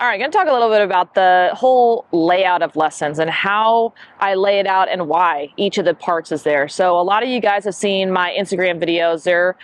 All right, going to talk a little bit about the whole layout of lessons and how I lay it out and why each of the parts is there. So a lot of you guys have seen my Instagram videos. They're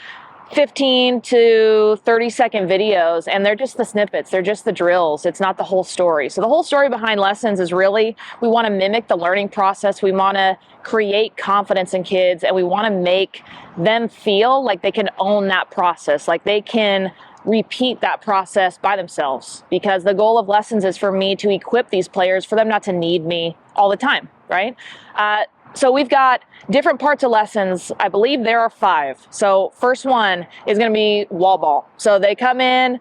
15 to 30-second videos, and they're just the snippets. They're just the drills. It's not the whole story. So the whole story behind lessons is really, we want to mimic the learning process. We want to create confidence in kids, and we want to make them feel like they can own that process, like they can repeat that process by themselves, because the goal of lessons is for me to equip these players for them not to need me all the time, right? So we've got different parts of lessons. I believe there are 5. So first one is going to be wall ball. So they come in,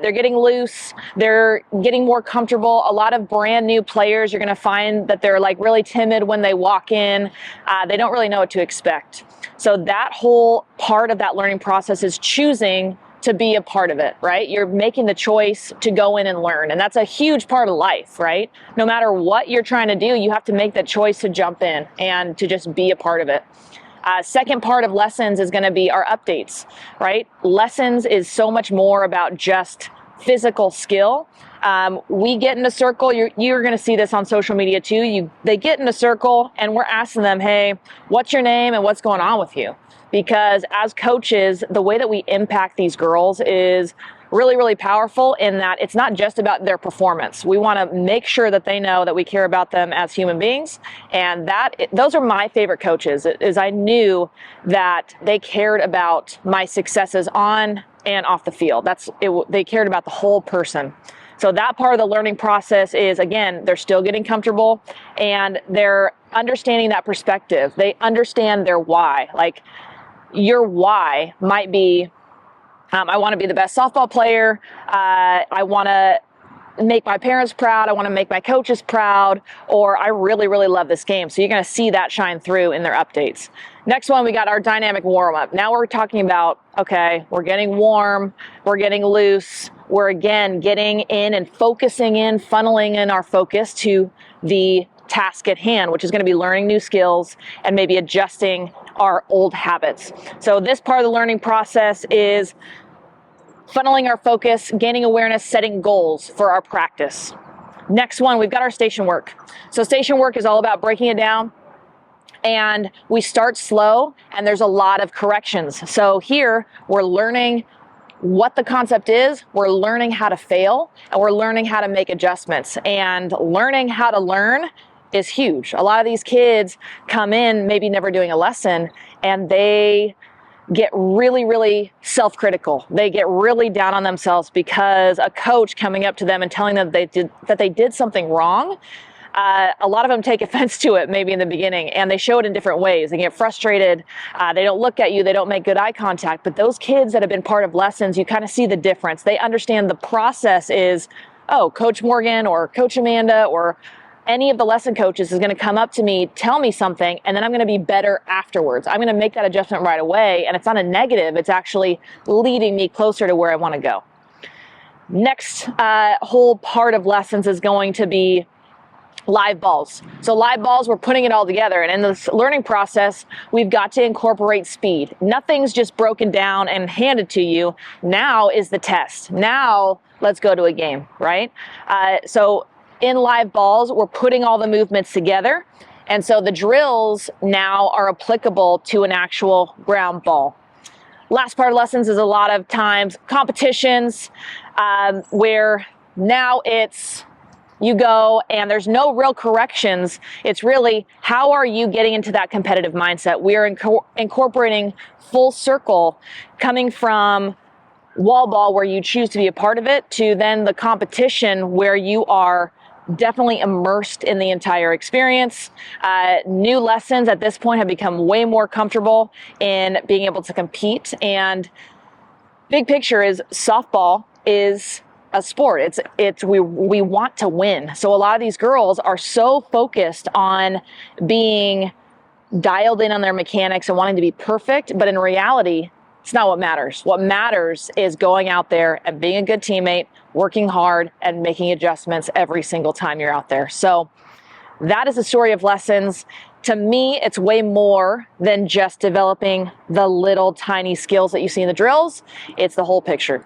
they're getting loose, they're getting more comfortable. A lot of brand new players, you're going to find that they're like really timid when they walk in. They don't really know what to expect. So that whole part of that learning process is choosing to be a part of it, right? You're making the choice to go in and learn. And that's a huge part of life, right? No matter what you're trying to do, you have to make that choice to jump in and to just be a part of it. Second part of lessons is going to be our updates, right? Lessons is so much more about just physical skill. We get in a circle, you're going to see this on social media too. They get in a circle and we're asking them, hey, what's your name and what's going on with you? Because as coaches, the way that we impact these girls is really, really powerful in that it's not just about their performance. We want to make sure that they know that we care about them as human beings. And those are my favorite coaches, is I knew that they cared about my successes on and off the field. They cared about the whole person. So that part of the learning process is, again, they're still getting comfortable and they're understanding that perspective. They understand their why. Like, your why might be, I want to be the best softball player. I want to make my parents proud. I want to make my coaches proud, or I really, really love this game. So you're going to see that shine through in their updates. Next one, we got our dynamic warm up. Now we're talking about, okay, we're getting warm, we're getting loose. We're again getting in and focusing in, funneling in our focus to the task at hand, which is going to be learning new skills and maybe adjusting our old habits. So this part of the learning process is funneling our focus, gaining awareness, setting goals for our practice. Next one, we've got our station work. So station work is all about breaking it down, and we start slow and there's a lot of corrections. So here we're learning what the concept is, we're learning how to fail, and we're learning how to make adjustments. And learning how to learn is huge. A lot of these kids come in maybe never doing a lesson, and they get really, really self-critical. They get really down on themselves because a coach coming up to them and telling them that they did something wrong. A lot of them take offense to it maybe in the beginning, and they show it in different ways. They get frustrated. They don't look at you. They don't make good eye contact. But those kids that have been part of lessons, you kind of see the difference. They understand the process is, oh, Coach Morgan or Coach Amanda or any of the lesson coaches is going to come up to me, tell me something, and then I'm going to be better afterwards. I'm going to make that adjustment right away, and it's not a negative. It's actually leading me closer to where I want to go. Next whole part of lessons is going to be live balls. So live balls, we're putting it all together. And in this learning process, we've got to incorporate speed. Nothing's just broken down and handed to you. Now is the test. Now let's go to a game, right? So in live balls, we're putting all the movements together. And so the drills now are applicable to an actual ground ball. Last part of lessons is a lot of times competitions where now it's you go and there's no real corrections. It's really, how are you getting into that competitive mindset? We are incorporating full circle, coming from wall ball where you choose to be a part of it to then the competition where you are definitely immersed in the entire experience. New lessons at this point have become way more comfortable in being able to compete. And big picture is softball is a sport. We want to win. So a lot of these girls are so focused on being dialed in on their mechanics and wanting to be perfect, but in reality, it's not what matters. What matters is going out there and being a good teammate, working hard, and making adjustments every single time you're out there. So that is the story of lessons. To me, it's way more than just developing the little tiny skills that you see in the drills. It's the whole picture.